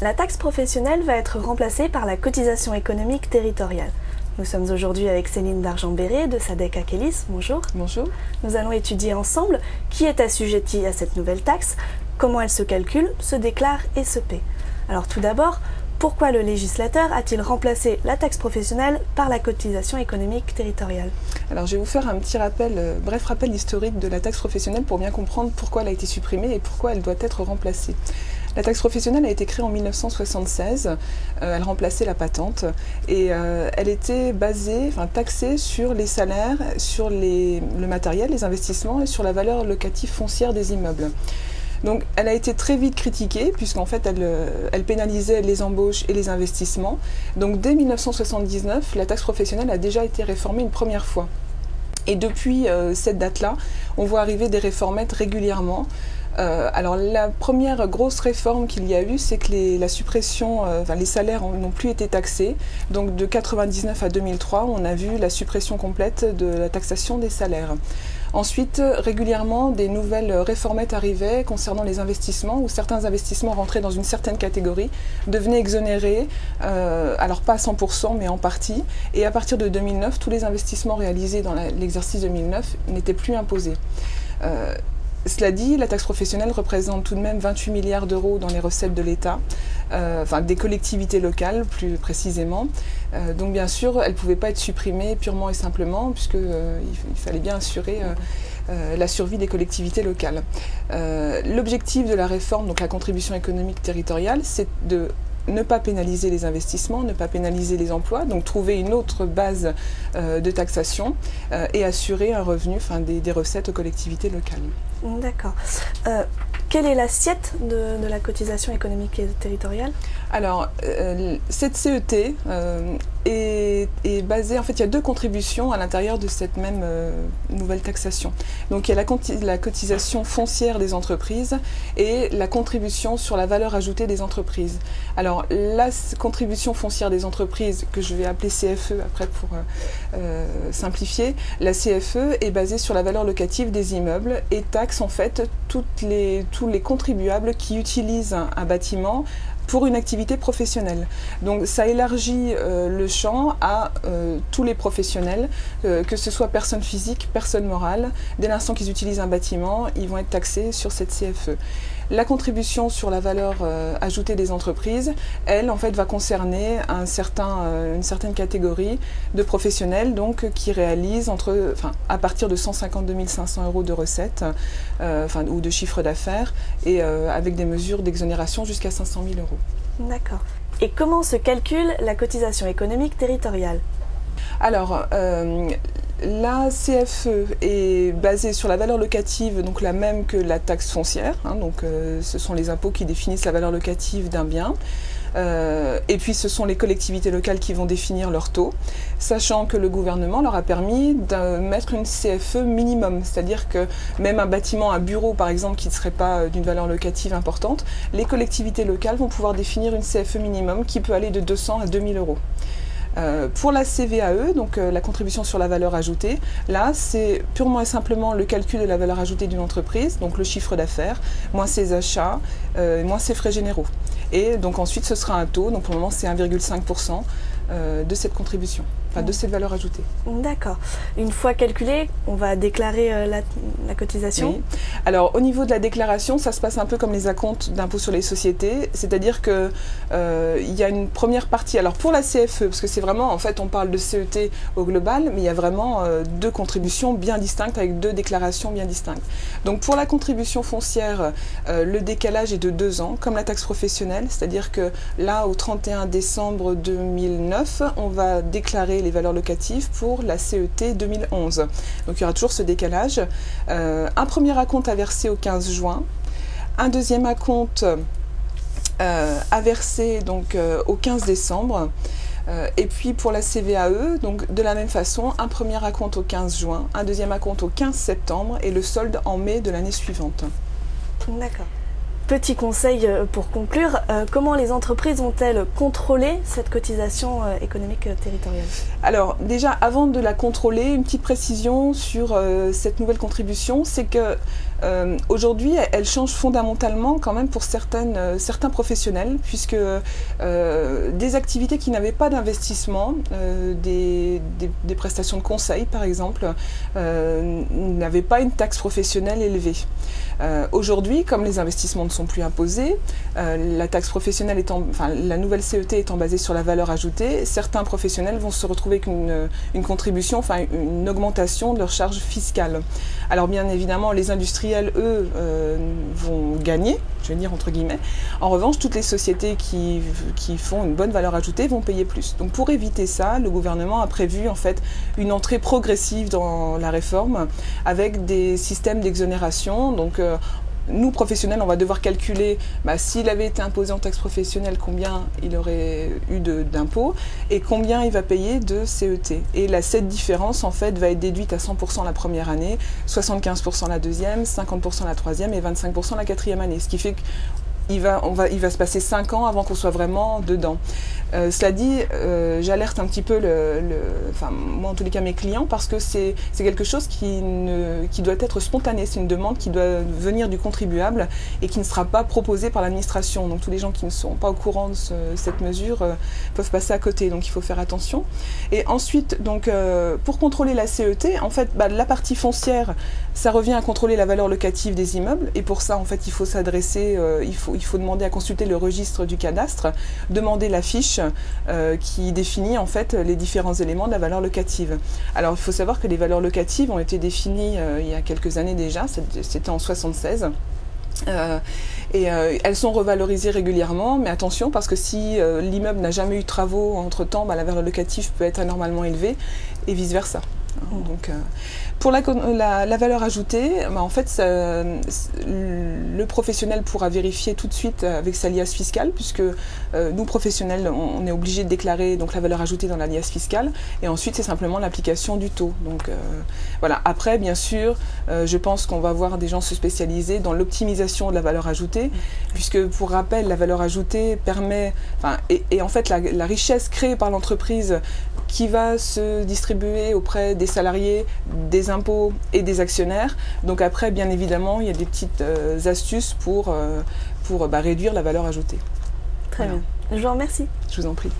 La taxe professionnelle va être remplacée par la cotisation économique territoriale. Nous sommes aujourd'hui avec Céline Dargent-Béré de Sadek Akelis. Bonjour. Bonjour. Nous allons étudier ensemble qui est assujetti à cette nouvelle taxe, comment elle se calcule, se déclare et se paie. Alors tout d'abord, pourquoi le législateur a-t-il remplacé la taxe professionnelle par la cotisation économique territoriale? Alors je vais vous faire un petit rappel, bref rappel historique de la taxe professionnelle pour bien comprendre pourquoi elle a été supprimée et pourquoi elle doit être remplacée. La taxe professionnelle a été créée en 1976, elle remplaçait la patente et elle était taxée sur les salaires, sur le matériel, les investissements et sur la valeur locative foncière des immeubles. Donc elle a été très vite critiquée puisqu'en fait elle pénalisait les embauches et les investissements. Donc dès 1979, la taxe professionnelle a déjà été réformée une première fois. Et depuis cette date-là, on voit arriver des réformettes régulièrement. Alors la première grosse réforme qu'il y a eu, c'est que la suppression, les salaires n'ont plus été taxés. Donc de 1999 à 2003, on a vu la suppression complète de la taxation des salaires. Ensuite, régulièrement, des nouvelles réformettes arrivaient concernant les investissements, où certains investissements rentraient dans une certaine catégorie, devenaient exonérés, alors pas à 100%, mais en partie. Et à partir de 2009, tous les investissements réalisés dans l'exercice 2009 n'étaient plus imposés. Cela dit, la taxe professionnelle représente tout de même 28 milliards d'euros dans les recettes de l'État, des collectivités locales plus précisément. Donc bien sûr, elle ne pouvait pas être supprimée purement et simplement, puisqu'il fallait bien assurer la survie des collectivités locales. L'objectif de la réforme, donc la contribution économique territoriale, c'est de ne pas pénaliser les investissements, ne pas pénaliser les emplois, donc trouver une autre base de taxation et assurer un revenu, des recettes aux collectivités locales. D'accord. Quelle est l'assiette de la cotisation économique et territoriale? Alors, cette CET est basée, en fait, il y a deux contributions à l'intérieur de cette même nouvelle taxation. Donc, il y a la cotisation foncière des entreprises et la contribution sur la valeur ajoutée des entreprises. Alors, la contribution foncière des entreprises, que je vais appeler CFE après pour simplifier, la CFE est basée sur la valeur locative des immeubles et taxe en fait tous les contribuables qui utilisent un bâtiment pour une activité professionnelle. Donc ça élargit le champ à tous les professionnels, que ce soit personnes physiques, personnes morales. Dès l'instant qu'ils utilisent un bâtiment, ils vont être taxés sur cette CFE. La contribution sur la valeur ajoutée des entreprises, elle, en fait, va concerner une certaine catégorie de professionnels donc, qui réalisent à partir de 152 500 euros de recettes ou de chiffre d'affaires et avec des mesures d'exonération jusqu'à 500 000 euros. D'accord. Et comment se calcule la cotisation économique territoriale? Alors, la CFE est basée sur la valeur locative, donc la même que la taxe foncière. Ce sont les impôts qui définissent la valeur locative d'un bien. Et puis ce sont les collectivités locales qui vont définir leur taux, sachant que le gouvernement leur a permis de mettre une CFE minimum, c'est-à-dire que même un bâtiment, un bureau par exemple qui ne serait pas d'une valeur locative importante, les collectivités locales vont pouvoir définir une CFE minimum qui peut aller de 200 à 2000 euros. Pour la CVAE, donc la contribution sur la valeur ajoutée, là c'est purement et simplement le calcul de la valeur ajoutée d'une entreprise, donc le chiffre d'affaires, moins ses achats, moins ses frais généraux. Et donc ensuite ce sera un taux, donc pour le moment c'est 1,5% de cette contribution, de cette valeur ajoutée. D'accord. Une fois calculé, on va déclarer la cotisation? Oui. Alors au niveau de la déclaration, ça se passe un peu comme les acomptes d'impôt sur les sociétés, c'est-à-dire que il y a une première partie, alors pour la CFE, parce que c'est vraiment, en fait on parle de CET au global, mais il y a vraiment deux contributions bien distinctes avec deux déclarations bien distinctes. Donc pour la contribution foncière, le décalage est de 2 ans, comme la taxe professionnelle, c'est-à-dire que là au 31 décembre 2009, on va déclarer les valeurs locatives pour la CET 2011. Donc il y aura toujours ce décalage. Un premier acompte à verser au 15 juin, un deuxième acompte à verser donc, au 15 décembre. Et puis pour la CVAE, donc de la même façon, un premier acompte au 15 juin, un deuxième acompte au 15 septembre et le solde en mai de l'année suivante. D'accord. petit conseil pour conclure, comment les entreprises vont-elles contrôler cette cotisation économique territoriale? Alors déjà, avant de la contrôler, une petite précision sur cette nouvelle contribution, c'est que aujourd'hui, elle change fondamentalement quand même pour certains professionnels, puisque des activités qui n'avaient pas d'investissement, des prestations de conseil par exemple, n'avaient pas une taxe professionnelle élevée. Aujourd'hui, comme les investissements ne sont plus imposés, la taxe professionnelle la nouvelle CET étant basée sur la valeur ajoutée, certains professionnels vont se retrouver avec une contribution, enfin une augmentation de leur charge fiscale. Alors bien évidemment, les industriels, eux, vont gagner, je vais dire entre guillemets. En revanche, toutes les sociétés qui font une bonne valeur ajoutée vont payer plus. Donc pour éviter ça, le gouvernement a prévu en fait une entrée progressive dans la réforme avec des systèmes d'exonération. Donc nous, professionnels, on va devoir calculer s'il avait été imposé en taxe professionnelle, combien il aurait eu d'impôts et combien il va payer de CET. Et cette différence, en fait, va être déduite à 100% la première année, 75% la deuxième, 50% la troisième et 25% la quatrième année. Ce qui fait qu'il va se passer 5 ans avant qu'on soit vraiment dedans. Cela dit, j'alerte un petit peu, moi en tous les cas mes clients, parce que c'est quelque chose qui doit être spontané, c'est une demande qui doit venir du contribuable et qui ne sera pas proposée par l'administration. Donc tous les gens qui ne sont pas au courant de cette mesure peuvent passer à côté, donc il faut faire attention. Et ensuite, donc, pour contrôler la CET, en fait, la partie foncière, ça revient à contrôler la valeur locative des immeubles, et pour ça, en fait, il faut s'adresser, il faut demander à consulter le registre du cadastre, demander la fiche qui définit en fait les différents éléments de la valeur locative. Alors il faut savoir que les valeurs locatives ont été définies il y a quelques années déjà, c'était en 1976. Elles sont revalorisées régulièrement, mais attention parce que si l'immeuble n'a jamais eu de travaux entre-temps, la valeur locative peut être anormalement élevée et vice-versa. Donc, pour la valeur ajoutée, en fait, le professionnel pourra vérifier tout de suite avec sa liasse fiscale, puisque nous, professionnels, on est obligé de déclarer donc, la valeur ajoutée dans la liasse fiscale, et ensuite, c'est simplement l'application du taux. Donc, voilà. Après, bien sûr, je pense qu'on va voir des gens se spécialiser dans l'optimisation de la valeur ajoutée, puisque, pour rappel, la valeur ajoutée permet, et en fait, la richesse créée par l'entreprise qui va se distribuer auprès des salariés, des impôts et des actionnaires. Donc après, bien évidemment, il y a des petites astuces pour réduire la valeur ajoutée. Très bien. Je vous remercie. Je vous en prie.